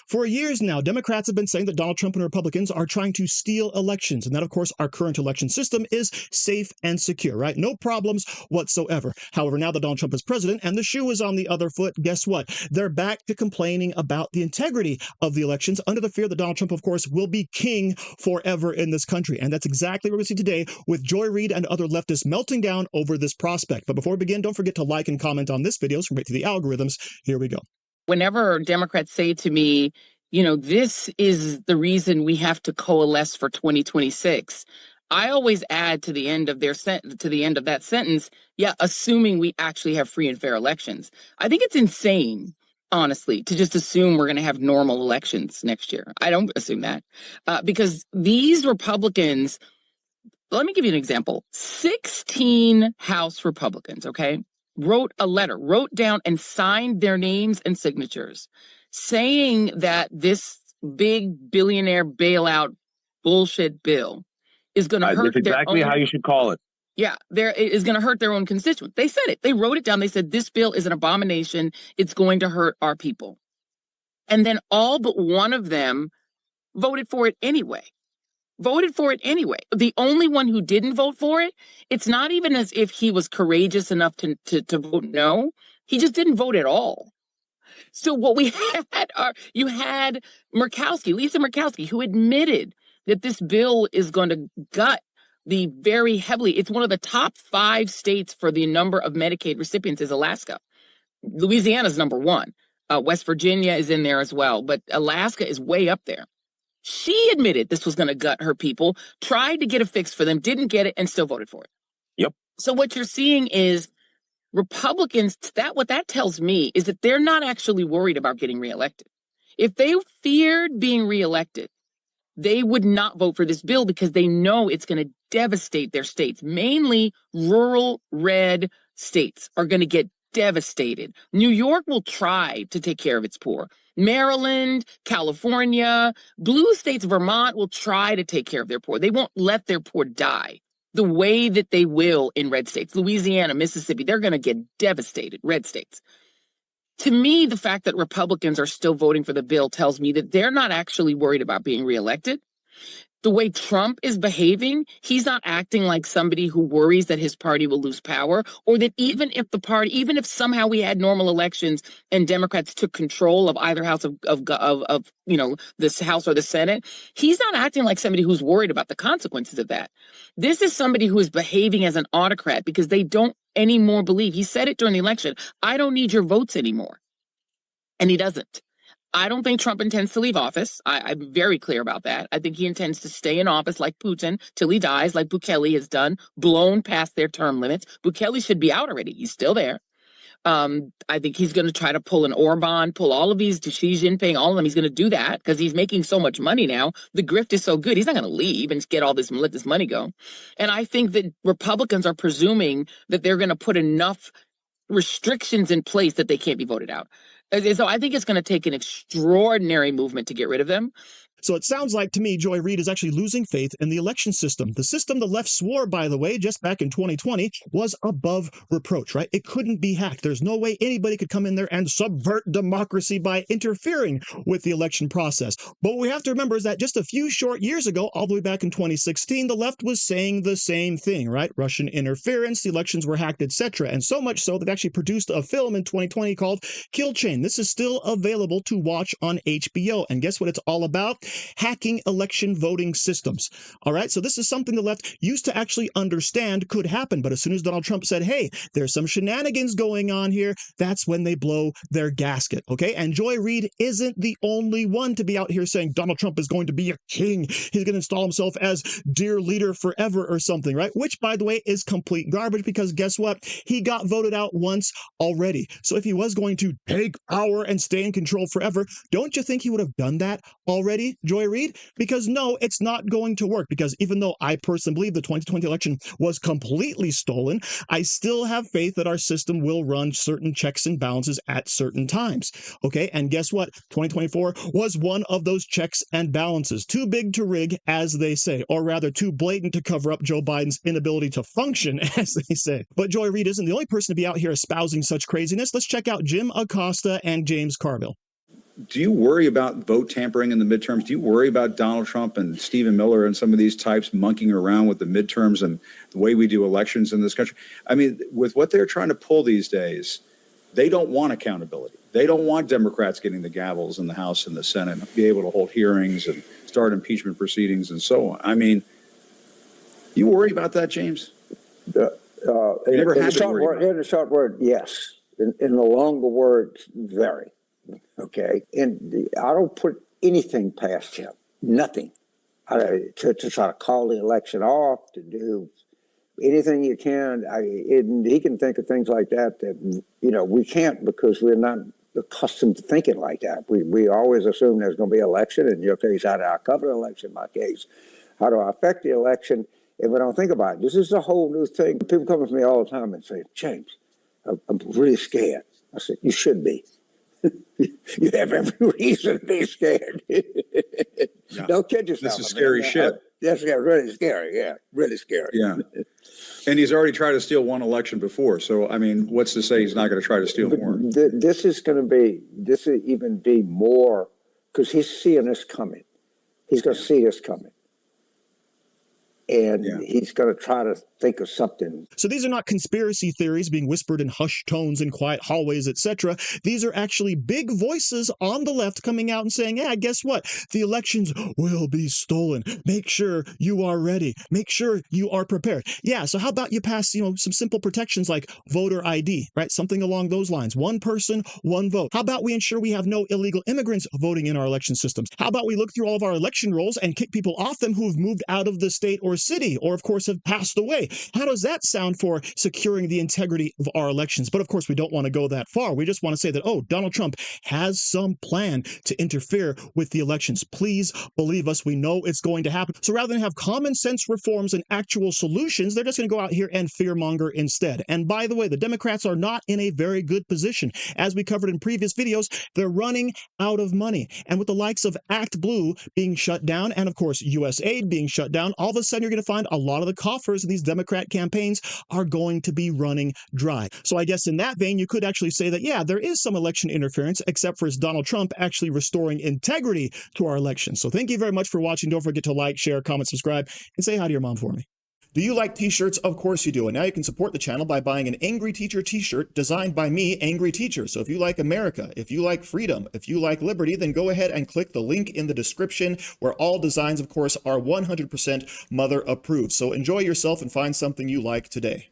For years now, Democrats have been saying that Donald Trump and Republicans are trying to steal elections. And that, of course, our current election system is safe and secure, right? No problems whatsoever. However, now that Donald Trump is president and the shoe is on the other foot, guess what? They're back to complaining about the integrity of the elections under the fear that Donald Trump, of course, will be king forever in this country. And that's exactly what we see today with Joy Reid and other leftists melting down over this prospect. But before we begin, don't forget to like and comment on this video so we get to the algorithms. Here we go. Whenever Democrats say to me, this is the reason we have to coalesce for 2026, I always add to the end of that sentence, assuming we actually have free and fair elections. I think it's insane, honestly, to just assume we're going to have normal elections next year. I don't assume that because these Republicans, let me give you an example. 16 House Republicans, wrote down and signed their names and signatures saying that this big billionaire bailout bullshit bill is going to hurt. That's exactly how you should call it. Yeah, it is going to hurt their own constituents. They said it. They wrote it down. They said this bill is an abomination. It's going to hurt our people. And then all but one of them voted for it anyway. The only one who didn't vote for it, it's not even as if he was courageous enough to vote no. He just didn't vote at all. So what we had you had Lisa Murkowski, who admitted that this bill is going to gut the very heavily. It's one of the top 5 states for the number of Medicaid recipients is Alaska. Louisiana's number 1. West Virginia is in there as well, but Alaska is way up there. She admitted this was going to gut her people, tried to get a fix for them, didn't get it, and still voted for it. Yep. So what you're seeing is Republicans, what that tells me is that they're not actually worried about getting reelected. If they feared being reelected, they would not vote for this bill because they know it's going to devastate their states. Mainly rural red states are going to get devastated. New York will try to take care of its poor. Maryland, California, blue states, Vermont will try to take care of their poor. They won't let their poor die the way that they will in red states. Louisiana, Mississippi, they're going to get devastated, red states. To me, the fact that Republicans are still voting for the bill tells me that they're not actually worried about being reelected. The way Trump is behaving, he's not acting like somebody who worries that his party will lose power, or that even if somehow we had normal elections and Democrats took control of either house of this House or the Senate, he's not acting like somebody who's worried about the consequences of that. This is somebody who is behaving as an autocrat because they don't anymore believe. He said it during the election, I don't need your votes anymore. And he doesn't. I don't think Trump intends to leave office. I'm very clear about that. I think he intends to stay in office like Putin till he dies, like Bukele has done, blown past their term limits. Bukele should be out already. He's still there. I think he's going to try to pull an Orban, pull all of these to Xi Jinping, all of them. He's going to do that because he's making so much money now. The grift is so good. He's not going to leave and let this money go. And I think that Republicans are presuming that they're going to put enough restrictions in place that they can't be voted out. So I think it's going to take an extraordinary movement to get rid of them. So it sounds like to me, Joy Reid is actually losing faith in the election system. The system the left swore, by the way, just back in 2020 was above reproach, right? It couldn't be hacked. There's no way anybody could come in there and subvert democracy by interfering with the election process. But what we have to remember is that just a few short years ago, all the way back in 2016, the left was saying the same thing, right? Russian interference, the elections were hacked, etc. And so much so that they actually produced a film in 2020 called Kill Chain. This is still available to watch on HBO. And guess what it's all about? Hacking election voting systems. All right. So this is something the left used to actually understand could happen. But as soon as Donald Trump said, hey, there's some shenanigans going on here, that's when they blow their gasket. OK, and Joy Reid isn't the only one to be out here saying Donald Trump is going to be a king. He's going to install himself as dear leader forever or something. Right. Which, by the way, is complete garbage, because guess what? He got voted out once already. So if he was going to take power and stay in control forever, don't you think he would have done that already, Joy Reid? Because no, it's not going to work. Because even though I personally believe the 2020 election was completely stolen, I still have faith that our system will run certain checks and balances at certain times. Okay, and guess what? 2024 was one of those checks and balances. Too big to rig, as they say, or rather too blatant to cover up Joe Biden's inability to function, as they say. But Joy Reid isn't the only person to be out here espousing such craziness. Let's check out Jim Acosta and James Carville. do you worry about vote tampering in the midterms? Do you worry about Donald Trump and Stephen Miller and some of these types monkeying around with the midterms and the way we do elections in this country? I mean, with what they're trying to pull these days, they don't want accountability. They don't want Democrats getting the gavels in the House and the Senate, be able to hold hearings and start impeachment proceedings and so on. I mean, you worry about that, James? In a short word, yes. In the longer word, very. Okay, and I don't put anything past him, nothing, to try to call the election off, to do anything you can. He can think of things like that we can't, because we're not accustomed to thinking like that. We always assume there's going to be an election. In your case, how do I cover the election? In my case, how do I affect the election? And we don't think about it. This is a whole new thing. People come to me all the time and say, James, I'm really scared. I said, you should be. You have every reason to be scared. Yeah. Don't kid yourself. This is scary shit. That's really scary. Yeah, really scary. Yeah. And he's already tried to steal one election before. So, I mean, what's to say he's not going to try to steal more? This will even be more, because he's seeing this coming. He's going to see this coming. And he's going to try to think of something. So these are not conspiracy theories being whispered in hushed tones in quiet hallways, etc. These are actually big voices on the left coming out and saying, yeah, guess what? The elections will be stolen. Make sure you are ready. Make sure you are prepared. Yeah, so how about you pass, some simple protections like voter ID, right? Something along those lines. One person, one vote. How about we ensure we have no illegal immigrants voting in our election systems? How about we look through all of our election rolls and kick people off them who have moved out of the state or city, or of course have passed away? How does that sound for securing the integrity of our elections? But of course, we don't want to go that far. We just want to say that, Donald Trump has some plan to interfere with the elections. Please believe us. We know it's going to happen. So rather than have common sense reforms and actual solutions, they're just going to go out here and fearmonger instead. And by the way, the Democrats are not in a very good position. As we covered in previous videos, they're running out of money. And with the likes of Act Blue being shut down, and of course, USAID being shut down, all of a sudden you're going to find a lot of the coffers of these Democrat campaigns are going to be running dry. So I guess in that vein, you could actually say that, yeah, there is some election interference, except for Donald Trump actually restoring integrity to our elections. So thank you very much for watching. Don't forget to like, share, comment, subscribe, and say hi to your mom for me. Do you like t-shirts? Of course you do. And now you can support the channel by buying an Angry Teacher t-shirt designed by me, Angry Teacher. So if you like America, if you like freedom, if you like liberty, then go ahead and click the link in the description, where all designs, of course, are 100% mother approved. So enjoy yourself and find something you like today.